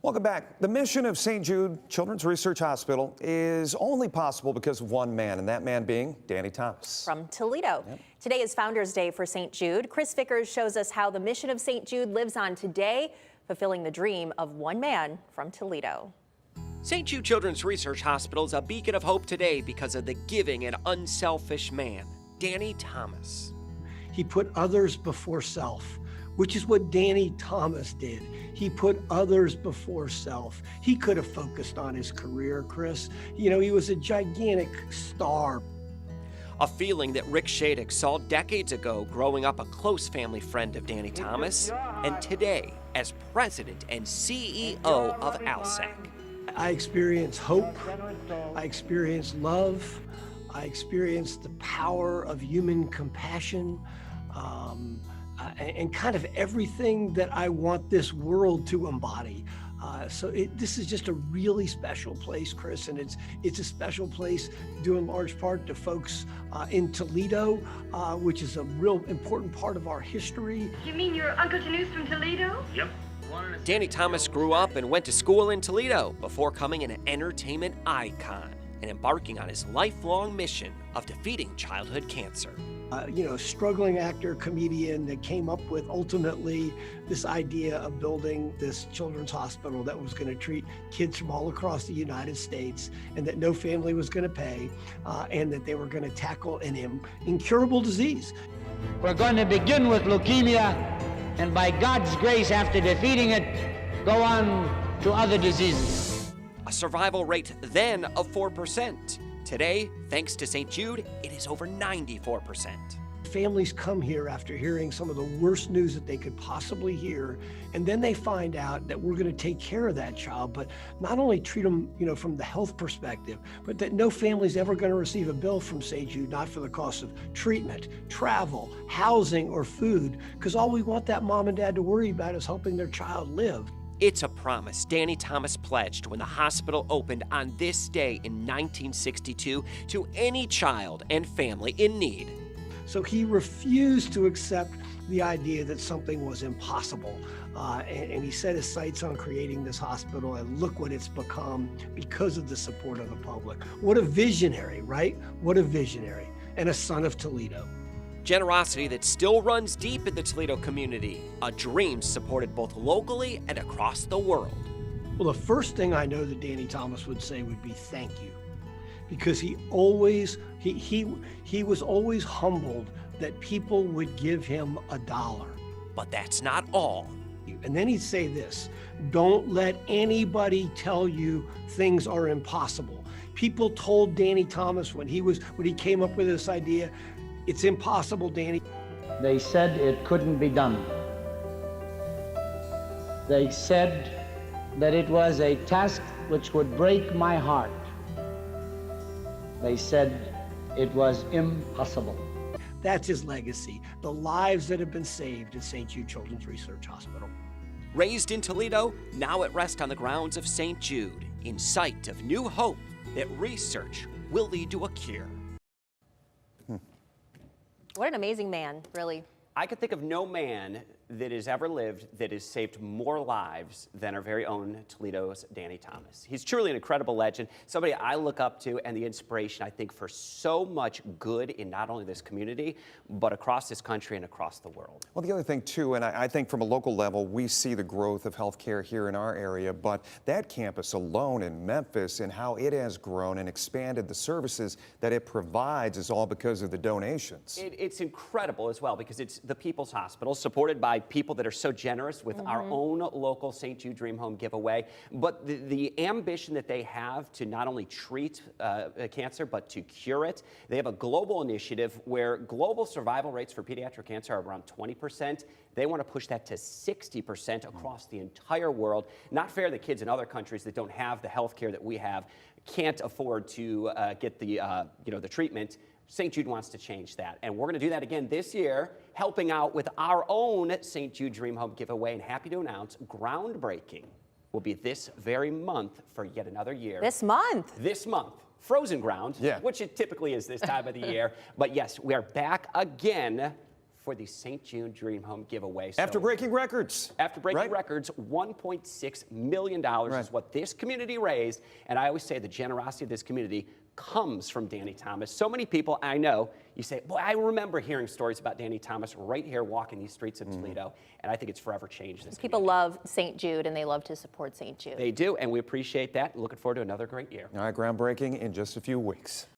Welcome back. The mission of St. Jude Children's Research Hospital is only possible because of one man, and that man being Danny Thomas. From Toledo. Yep. Today is Founders Day for St. Jude. Chris Vickers shows us how the mission of St. Jude lives on today, fulfilling the dream of one man from Toledo. St. Jude Children's Research Hospital is a beacon of hope today because of the giving and unselfish man, Danny Thomas. He put others before self, which is what Danny Thomas did. He put others before self. He could have focused on his career, Chris. You know, he was a gigantic star. A feeling that Rick Shadix saw decades ago growing up a close family friend of Danny Thomas, and today as president and CEO of ALSAC. I experienced hope, I experienced love, I experienced the power of human compassion, and kind of everything that I want this world to embody. This is just a really special place, Chris, and it's a special place due in large part to folks in Toledo, which is a real important part of our history. You mean your Uncle Tanu's from Toledo? Yep. Danny Thomas grew up and went to school in Toledo before becoming an entertainment icon and embarking on his lifelong mission of defeating childhood cancer. You know, struggling actor, comedian that came up with ultimately this idea of building this children's hospital that was going to treat kids from all across the United States, and that no family was going to pay, and that they were going to tackle an incurable disease. We're going to begin with leukemia, and by God's grace, after defeating it, go on to other diseases. A survival rate then of 4%. Today, thanks to St. Jude, it is over 94%. Families come here after hearing some of the worst news that they could possibly hear, and then they find out that we're going to take care of that child, but not only treat them, you know, from the health perspective, but that no family's ever going to receive a bill from St. Jude, not for the cost of treatment, travel, housing, or food, because all we want that mom and dad to worry about is helping their child live. It's a promise Danny Thomas pledged when the hospital opened on this day in 1962 to any child and family in need. So he refused to accept the idea that something was impossible. And he set his sights on creating this hospital, and look what it's become because of the support of the public. What a visionary, right? What a visionary, and a son of Toledo. Generosity that still runs deep in the Toledo community, a dream supported both locally and across the world. Well, the first thing I know that Danny Thomas would say would be thank you, because he was always humbled that people would give him $1. But that's not all. And then he'd say this: don't let anybody tell you things are impossible. People told Danny Thomas when he came up with this idea, it's impossible, Danny. They said it couldn't be done. They said that it was a task which would break my heart. They said it was impossible. That's his legacy, the lives that have been saved at St. Jude Children's Research Hospital. Raised in Toledo, now at rest on the grounds of St. Jude, in sight of new hope that research will lead to a cure. What an amazing man, really. I could think of no man that has ever lived that has saved more lives than our very own Toledo's Danny Thomas. He's truly an incredible legend, somebody I look up to, and the inspiration, I think, for so much good in not only this community, but across this country and across the world. Well, the other thing, too, and I think from a local level, we see the growth of healthcare here in our area, but that campus alone in Memphis and how it has grown and expanded the services that it provides is all because of the donations. It's incredible as well, because it's the People's Hospital, supported by people that are so generous with our own local St. Jude Dream Home giveaway. But the ambition that they have to not only treat cancer, but to cure it. They have a global initiative where global survival rates for pediatric cancer are around 20%. They want to push that to 60% across the entire world. Not fair that kids in other countries that don't have the health care that we have can't afford to get the treatment. St. Jude wants to change that, and we're going to do that again this year, helping out with our own St. Jude Dream Home giveaway, and happy to announce groundbreaking will be this very month for yet another year. This month? This month. Frozen ground, which it typically is this time of the year. But yes, we are back again for the St. Jude Dream Home giveaway. So After breaking records. after breaking right? records, $1.6 million is what this community raised. And I always say the generosity of this community comes from Danny Thomas. So many people I know, you say, boy, I remember hearing stories about Danny Thomas right here walking these streets of Toledo. And I think it's forever changed this People community. love St. Jude and they love to support St. Jude. They do, and we appreciate that. Looking forward to another great year. All right, groundbreaking in just a few weeks.